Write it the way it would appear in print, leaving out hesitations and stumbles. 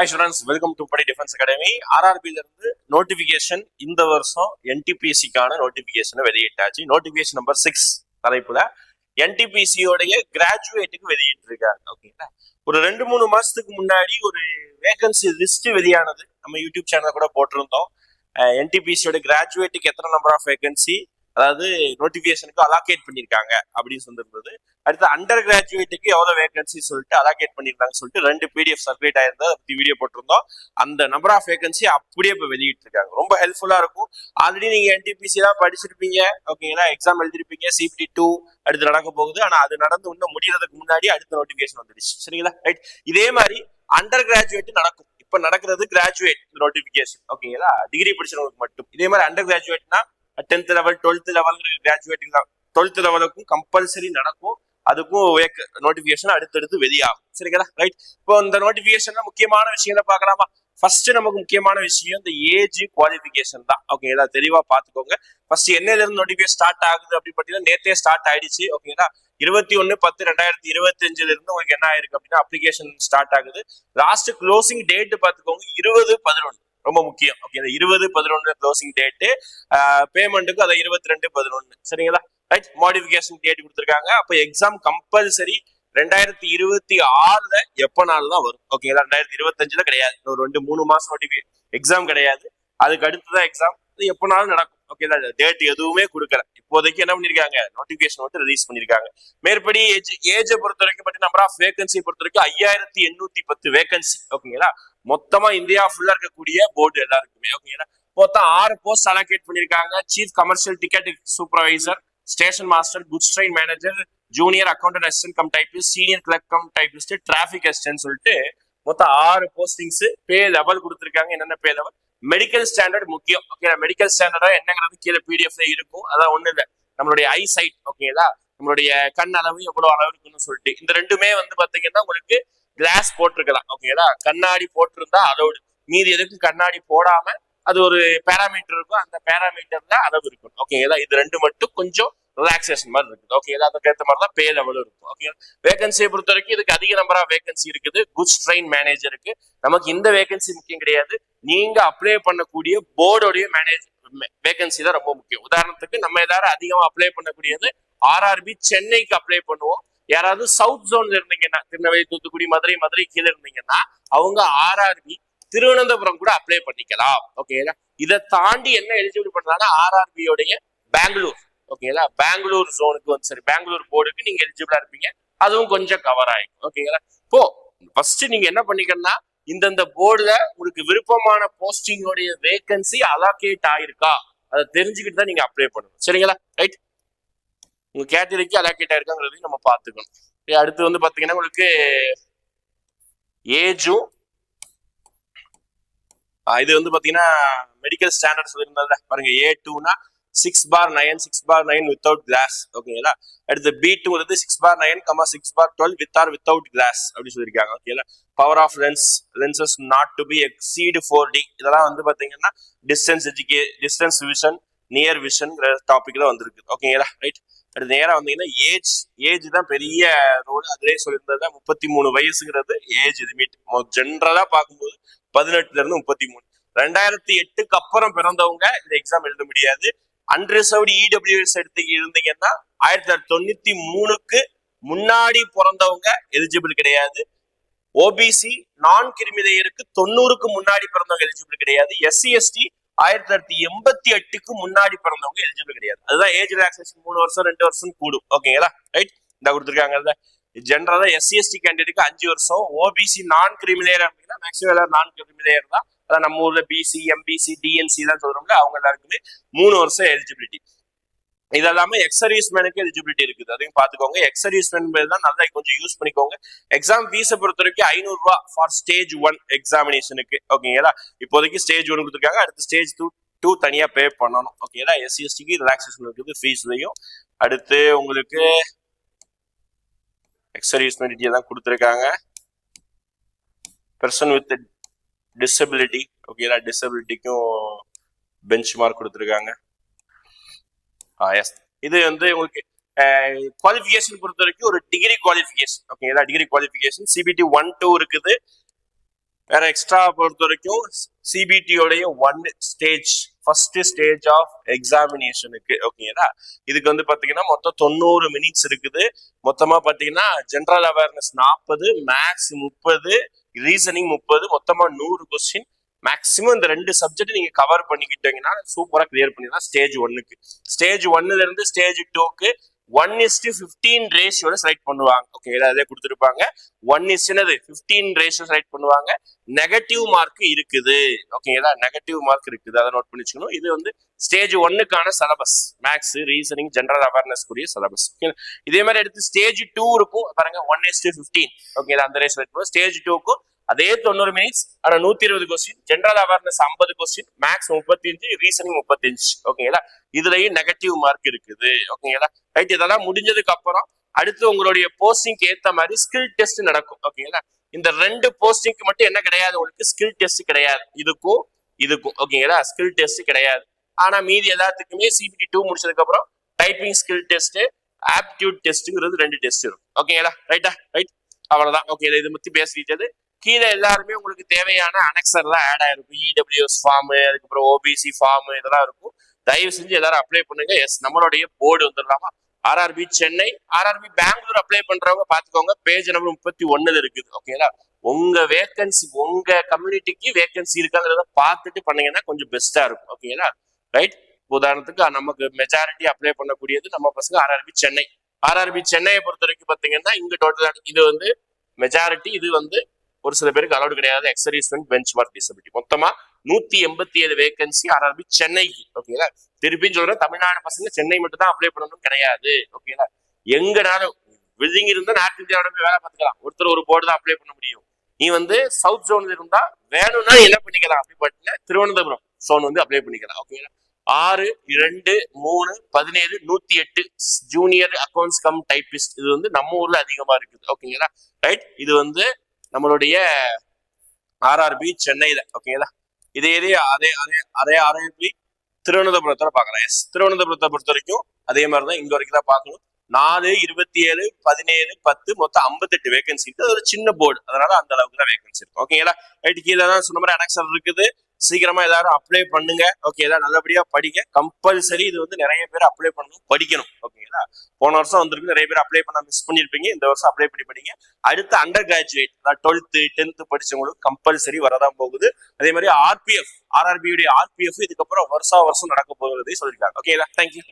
Hi students, welcome to படி defence academy. ஆர்ஆர்பில இருந்து notification இந்த வருஷம் என்டிபிசிக்கான நோட்டிபிகேஷனை வெளியிட்டாச்சு. நோட்டிபிகேஷன் நம்பர் 6 தலைப்புல என்டிபிசியோடைய கிராஜுவேட்டுக்கு வெளியிட்டு இருக்காங்க. ஓகேங்களா, ஒரு 2-3 மாசத்துக்கு முன்னாடி ஒரு வேகன்சி லிஸ்ட் வெளியானது. நம்ம யூடியூப் சேனல் கூட போட்டிருந்தோம். என்டிபிசியோட கிராஜுவேட்டுக்கு எத்தனை நம்பர் ஆஃப் வேகன்சி, அதாவது நோட்டிபிகேஷனுக்கு அலாகேட் பண்ணியிருக்காங்க அப்படின்னு சொல்லிருந்தது. அடுத்து அண்டர் கிராஜுவேட்டுக்கு எவ்வளவு வேகன்சி சொல்லிட்டு அலாகேட் பண்ணிருக்காங்க சொல்லிட்டு 2 PDF சர்க்குலேட் ஆயிருந்தா அதை பத்தி வீடியோ போட்டிருந்தோம். அந்த நம்பர் ஆஃப் வேகன்சி அப்படியே இப்ப வெளியிட்டு இருக்காங்க. ரொம்ப ஹெல்ப்ஃபுல்லா இருக்கும். ஆல்ரெடி நீங்க என்டிபிசி தான் படிச்சிருப்பீங்க, ஓகேங்களா, எக்ஸாம் எழுதிருப்பீங்க. CPT 2 அடுத்து நடக்க போகுது. ஆனா அது நடந்து இன்னும் முடியறதுக்கு முன்னாடி அடுத்த நோட்டிபிகேஷன் வந்துடுச்சு. சரிங்களா, ரைட். இதே மாதிரி அண்டர் கிராஜுவேட் நடக்கும். இப்ப நடக்கிறது கிராஜுவேட் நோட்டிபிகேஷன், ஓகேங்களா, டிகிரி படிச்சவங்களுக்கு மட்டும். இதே மாதிரி அண்டர் கிராஜுவேட்னா 10th level 12th level graduating 12th லெவலுக்கும் கம்பல்சரி நடக்கும். அதுக்கும் நோட்டிபிகேஷன் அடுத்தடுத்து வெளியாகும். சரிங்களா, ரைட். இப்போ இந்த நோட்டிபிகேஷன்ல முக்கியமான விஷயங்களை பார்க்கலாமா? ஃபர்ஸ்ட் நமக்கு முக்கியமான விஷயம் இந்த ஏஜ் குவாலிஃபிகேஷன் தான். ஓகேங்களா, தெளிவா பாத்துக்கோங்க. ஃபர்ஸ்ட் என்னையில இருந்து நோட்டிபிகேஷன் ஸ்டார்ட் ஆகுது அப்படின்னு பார்த்தீங்கன்னா நேத்தே ஸ்டார்ட் ஆயிடுச்சு. ஓகேங்களா, 21/10/2025 இருந்து உங்களுக்கு என்ன ஆயிருக்கு அப்படின்னா அப்ளிகேஷன் ஸ்டார்ட் ஆகுது. லாஸ்ட் க்ளோசிங் டேட் பாத்துக்கோங்க 20/11. ரொம்ப முக்கியம். Okay, 20/11 closing date. பேமெண்ட்டுக்கு அதை 22/11. சரிங்களா, ரைட். மாடிஃபிகேஷன் டேட் கொடுத்துருக்காங்க. அப்போ எக்ஸாம் கம்பல்சரி 2026 எப்பனாலும் தான் வரும். ஓகேங்களா, 2025 கிடையாது. ஒரு 2-3 மாசம் எக்ஸாம் கிடையாது. அதுக்கு அடுத்துதான் எக்ஸாம். இது எப்பனாலும் நடக்கும். ஓகேங்களா, டேட் எதுவுமே கொடுக்கல. இப்போதைக்கு என்ன பண்ணிருக்காங்க, நோட்டிபிகேஷன் வந்து ரிலீஸ் பண்ணிருக்காங்க. மேற்படி ஏஜை பொறுத்த வரைக்கும் நம்பர் ஆஃப் வேகன்சி பொறுத்த வரைக்கும் 5810 வேகன்சி. ஓகேங்களா, மொத்தமா இந்தியா ஃபுல்லா இருக்கக்கூடிய போர்டு எல்லாருக்குமே. ஓகேங்களா, மொத்தம் 6 போஸ்ட் அலோகேட் பண்ணிருக்காங்க. Chief commercial ticket supervisor, station master, goods train manager, junior accountant assistant cum typist, senior clerk cum typist, traffic assistant சொல்லிட்டு மொத்தம் 6 போஸ்டிங்ஸ். பே லெவல் கொடுத்துருக்காங்க. என்னென்ன பே லெவல்? மெடிக்கல் ஸ்டாண்டர்ட் முக்கியம். ஓகே, மெடிக்கல் ஸ்டாண்டர்டா என்னங்கிறது கீழே PDF இருக்கும். அதான் ஒண்ணு இல்லை, நம்மளுடைய ஐ சைட். ஓகேங்களா, நம்மளுடைய கண் அளவு எவ்வளவு அளவு இருக்குன்னு சொல்லிட்டு இந்த ரெண்டுமே வந்து பாத்தீங்கன்னா உங்களுக்கு கிளாஸ் போட்டிருக்கலாம். ஓகேங்களா, கண்ணாடி போட்டிருந்தா அதோடு, மீதி எதுக்கு கண்ணாடி போடாம அது ஒரு பேராமீட்டர் இருக்கும். அந்த பேராமீட்டர்ல அளவு இருக்கும். ஓகேங்களா, இது 2 மட்டும் கொஞ்சம் ரிலாக்ஸேஷன் மாதிரி இருக்குது. ஓகேங்களா, அதுக்கு ஏற்ற மாதிரி தான் பே லெவலும் இருக்கும். ஓகே, வேகன்சியை பொறுத்த வரைக்கும் இதுக்கு அதிக நம்பர் ஆஃப் வேகன்சி இருக்குது. குட்ஸ் ட்ரெயின் மேனேஜருக்கு நமக்கு இந்த வேகன்சி முக்கியம் கிடையாது. நீங்க அப்ளை பண்ணக்கூடிய போர்டோடைய வேகன்சி தான் ரொம்ப முக்கியம். உதாரணத்துக்கு நம்ம எல்லாரும் அதிகமா அப்ளை பண்ணக்கூடியது ஆர்ஆர்பி சென்னைக்கு அப்ளை பண்ணுவோம். யாராவது சவுத் ஜோன்ல இருந்தீங்கன்னா, திருநெல்வேலி, தூத்துக்குடி, மதுரை கீழே இருந்தீங்கன்னா அவங்க ஆர்ஆர்பி திருவனந்தபுரம் கூட அப்ளை பண்ணிக்கலாம். ஓகேங்களா, இதை தாண்டி என்ன எலிஜிபிள் பண்றாங்கன்னா ஆர்ஆர்பியோடைய பெங்களூர். ஓகேங்களா, பெங்களூர் ஜோனுக்கு வந்து சரி பெங்களூர் போர்டுக்கு நீங்க எலிஜிபிளா இருப்பீங்க. அதுவும் கொஞ்சம் கவர் ஆகும். ஓகேங்களா, இப்போ ஃபர்ஸ்ட் நீங்க என்ன பண்ணிக்கணும்னா இந்தந்த போர்டுல உங்களுக்கு விருப்பமான போஸ்டிங்கோடைய வேகன்சி அலோகேட் ஆயிருக்கா அதை தெரிஞ்சுக்கிட்டு தான் நீங்க அப்ளை பண்ணணும். சரிங்களா, ரைட். உங்க கேட்டகரிக்கு அலோகேட் ஆயிருக்காங்கிறதையும் நம்ம பார்த்துக்கணும். அடுத்து வந்து பாத்தீங்கன்னா உங்களுக்கு ஏஜும் இது வந்து பாத்தீங்கன்னா மெடிக்கல் ஸ்டாண்டர்ட் சொல்லியிருந்ததுல பாருங்க. A2னா 6/9 6/9 வித்தவுட் கிளாஸ். ஓகேங்களா, அடுத்து B2 வந்து 6/9, 6/12 வித் ஆர் வித்தவுட் கிளாஸ் அப்படி சொல்லியிருக்காங்க. ஓகேங்களா, power of lenses not to be exceed 4D. இதெல்லாம் வந்து பாத்தீங்கன்னா டிஸ்டன்ஸ் விஷன், நியர் விஷன் டாபிக்ல வந்திருக்கு. ஓகேங்களா, ரைட். அடுத்து நேரா வந்தீங்கன்னா ஏஜ் தான் பெரிய ரோல். அதுலேயே சொல்லியிருந்தது 33 வயசுங்கிறது ஏஜ் லிமிட். ஜென்ரலா பார்க்கும்போது 18ல இருந்து 33. 2008க்கு அப்புறம் பிறந்தவங்க இந்த எக்ஸாம் எழுத முடியாது. அன்ரிசர்வ்டு EWS எடுத்து இருந்தீங்கன்னா 1993க்கு முன்னாடி பிறந்தவங்க எலிஜிபிள் கிடையாது. ஓபிசி நான் கிரிமிலேயருக்கு 90க்கு முன்னாடி பிறந்தவங்க எலிஜிபிள் கிடையாது. SC ST 1988க்கு முன்னாடி பிறந்தவங்க எலிஜிபிள் கிடையாது. அதுதான் ஏஜ் ரிலாக்ஸேஷன் 3 வருஷம் 2 வருஷம் கூடும். ஓகேங்களா, ரைட். இந்த கொடுத்துருக்காங்க. ஜென்ரலா SC ST கேண்டிடேட்டுக்கு 5 வருஷம். ஓபிசி நான் கிரிமிலேயர் அப்படின்னா மேக்ஸிமம் எல்லாரும் நான் கிரிமிலேயர் தான். அதான் நம்ம ஊர்ல BC MBC DNC தான் சொல்றோம்ல, அவங்க எல்லாருக்குமே 3 வருஷம் எலிஜிபிலிட்டி. இது எல்லாமே எக்ஸ் சர்வீஸ்மேனுக்கு எலிஜிபிலிட்டி இருக்குது. அதையும் பாத்துக்கோங்க. எக்ஸ் சர்வீஸ்மேன் தான் நல்லா கொஞ்சம் யூஸ் பண்ணிக்கோங்க. எக்ஸாம் ஃபீஸை பொறுத்த வரைக்கும் 500 ரூபாய் ஃபார் ஸ்டேஜ் 1 எக்ஸாமினேஷனுக்கு. ஓகேங்களா, இப்போதைக்கு ஸ்டேஜ் 1 கொடுத்துருக்காங்க. அடுத்து ஸ்டேஜ் 2 தனியா பே பண்ணணும். ஓகேங்களா, SC STக்கு ரிலாக்ஸேஷன் இருக்குது ஃபீஸ்லயும். அடுத்து உங்களுக்கு எக்ஸ் சர்வீஸ்மேன் டீட்டெயில் தான் கொடுத்துருக்காங்க. Person with disability. ஓகேங்களா, டிசபிலிட்டிக்கும் பெஞ்ச் மார்க் கொடுத்துருக்காங்க. எஸ், இது வந்து உங்களுக்கு குவாலிஃபிகேஷன் பொறுத்த வரைக்கும் ஒரு டிகிரி குவாலிஃபிகேஷன். ஓகேங்களா, டிகிரி குவாலிஃபிகேஷன் CBT 1-2 இருக்குது. வேற எக்ஸ்ட்ரா பொறுத்த வரைக்கும் சிபிடியோடைய ஃபர்ஸ்ட் ஸ்டேஜ் ஆஃப் எக்ஸாமினேஷனுக்கு ஓகேங்களா. இதுக்கு வந்து பாத்தீங்கன்னா மொத்தம் 90 மினிட்ஸ் இருக்குது. மொத்தமா பாத்தீங்கன்னா ஜென்ரல் அவேர்னஸ் 40, மேக்ஸ் 30, ரீசனிங் 30, மொத்தமா 100 கொஸ்டின். மேக்சிமம் இந்த 2 சப்ஜெக்ட் நீங்க கவர் பண்ணிக்கிட்டீங்கன்னா சூப்பரா கிளியர் பண்ணிடலாம் ஸ்டேஜ் 1க்கு. ஸ்டேஜ் 1ல இருந்து ஸ்டேஜ் 2க்கு 1:15 ரேஷியோட செலக்ட் பண்ணுவாங்க. ஓகே, அதே கொடுத்துருப்பாங்க. 1:15 ரேஷியோ செலக்ட் பண்ணுவாங்க. நெகட்டிவ் மார்க் இருக்குது. ஓகேங்களா, நெகட்டிவ் மார்க் இருக்குது, அதை நோட் பண்ணி வச்சுக்கணும். இது வந்து ஸ்டேஜ் 1க்கான syllabus, maths, reasoning, general awareness கூடிய சிலபஸ். இதே மாதிரி எடுத்து ஸ்டேஜ் 2 இருக்கும் பாருங்க, 1:15. ஓகே, அந்த ரேஷியோ செலக்ட் பண்ணுவோம். ஸ்டேஜ் 2க்கும் அதே 90 மினிட்ஸ், ஆனா 120 question, general awareness 50 question, maths 35, reasoning 35. ஓகேங்களா, இதுலயும் நெகட்டிவ் மார்க் இருக்குது. ஓகேங்களா, ரைட். இதெல்லாம் முடிஞ்சதுக்கு அப்புறம் அடுத்து உங்களுடைய போஸ்டிங்க்கு ஏத்த மாதிரி ஸ்கில் டெஸ்ட் நடக்கும். ஓகேங்களா, இந்த 2 போஸ்டிங்க்கு மட்டும் என்ன கிடையாது, உங்களுக்கு ஸ்கில் டெஸ்ட் கிடையாது. இதுக்கும் ஓகேங்களா, ஸ்கில் டெஸ்ட் கிடையாது. ஆனா மீதி எல்லாத்துக்குமே சிபிடி 2 முடிச்சதுக்கு அப்புறம் டைப்பிங் ஸ்கில் டெஸ்ட், ஆப்டிடியூட் டெஸ்ட்ங்கிறது 2 டெஸ்ட் இருக்கும். ஓகேங்களா, ரைட்டா, ரைட். அவ்வளவுதான். ஓகே, இதை பத்தி பேசிட்டது. கீழே எல்லாருமே உங்களுக்கு தேவையான அனெக்சர்லாம் ஆட் ஆயிருக்கும். இடபிள்யூஎஸ் ஃபார்ம், அதுக்கப்புறம் ஓபிசி ஃபார்ம், இதெல்லாம் இருக்கும். தயவு செஞ்சு எல்லாரும் அப்ளை பண்ணுங்க. எஸ், நம்மளுடைய போர்டு வந்துடலாமா. RRB Chennai, RRB Bangalore apply பண்றவங்க பாத்துக்கோங்க. பேஜ் நம்பர் 31 இருக்குது. ஓகேங்களா, உங்க வேகன்சி, உங்க கம்யூனிட்டிக்கு வேகன்சி இருக்காங்கிறத பார்த்துட்டு பண்ணீங்கன்னா கொஞ்சம் பெஸ்டா இருக்கும். ஓகேங்களா, ரைட். உதாரணத்துக்கு நமக்கு மெஜாரிட்டி அப்ளை பண்ணக்கூடியது நம்ம பசங்க ஆர்ஆர்பி சென்னை. ஆர்ஆர்பி சென்னையை பொறுத்த வரைக்கும் பாத்தீங்கன்னா இங்க டோட்டல் இது வந்து மெஜாரிட்டி. இது வந்து ஒரு சில பேருக்கு அலௌட் கிடையாது, எக்ஸர்வீஸ்மென்ட் பெஞ்ச் மார்க் டிசபிலிட்டி. மொத்தமா 187 வேகன்சி ஆர்ஆர்பி சென்னைக்கு. ஓகேங்களா, திருப்பியும் சொல்றேன், தமிழ்நாடு பசங்க சென்னை மட்டும் தான் அப்ளை பண்ணணும் கிடையாது. ஓகேங்களா, எங்கனாலும் வில்லிங் இருந்தா நார்த் இந்தியாவோட போய் வேலை பார்த்துக்கலாம். ஒருத்தர் ஒரு போர்டு தான் அப்ளை பண்ண முடியும். நீ வந்து சவுத் ஜோன்ல இருந்தா வேணும்னா என்ன பண்ணிக்கலாம், அப்படி பார்த்தீங்கன்னா திருவனந்தபுரம் ஜோன் வந்து அப்ளை பண்ணிக்கலாம். ஓகேங்களா, 6, 2, 3, 17, 108 ஜூனியர் அக்கௌண்ட்ஸ் கம் டைபிஸ்ட். இது வந்து நம்ம ஊர்ல அதிகமா இருக்குது. ஓகேங்களா, ரைட். இது வந்து நம்மளுடைய ஆர்ஆர்பி சென்னையில. ஓகேங்களா, இதே அதே ஆர்ஆர்பி திருவனந்தபுரத்துல பாக்கலாம். எஸ், திருவனந்தபுரத்தை பொறுத்த வரைக்கும் அதே மாதிரிதான் இங்க வரைக்கும் தான் பார்க்கணும். 4, 27, 17, 10 மொத்தம் 58 வேகன்சி இருக்கு. அது ஒரு சின்ன போர்டு, அதனால அந்த அளவுக்கு தான் வேகன்சி இருக்கும். ஓகேங்களா, ரைட். கீழே தான் சொன்ன மாதிரி அனெக்சர் இருக்குது. சீக்கிரமா எல்லாரும் அப்ளை பண்ணுங்க. ஓகே, எல்லாம் நல்லபடியா படிங்க. கம்பல்சரி இது வந்து நிறைய பேர் அப்ளை பண்ணணும், படிக்கணும். ஓகேங்களா, போன வருஷம் வந்திருக்கு, நிறைய பேர் அப்ளை பண்ண மிஸ் பண்ணிருப்பீங்க. இந்த வருஷம் அப்ளை பண்ணி படிங்க. அடுத்து அண்டர் கிராஜுவேட், 12th 10th படிச்சவங்களுக்கு கம்பல்சரி வரதான் போகுது. அதே மாதிரி ஆர்பிஎஃப், ஆர்ஆர்பியுடைய ஆர்பிஎஃப் இதுக்கப்புறம் வருஷம் நடக்க போகுது சொல்லியிருக்காங்க. ஓகேங்களா, தேங்க்யூ.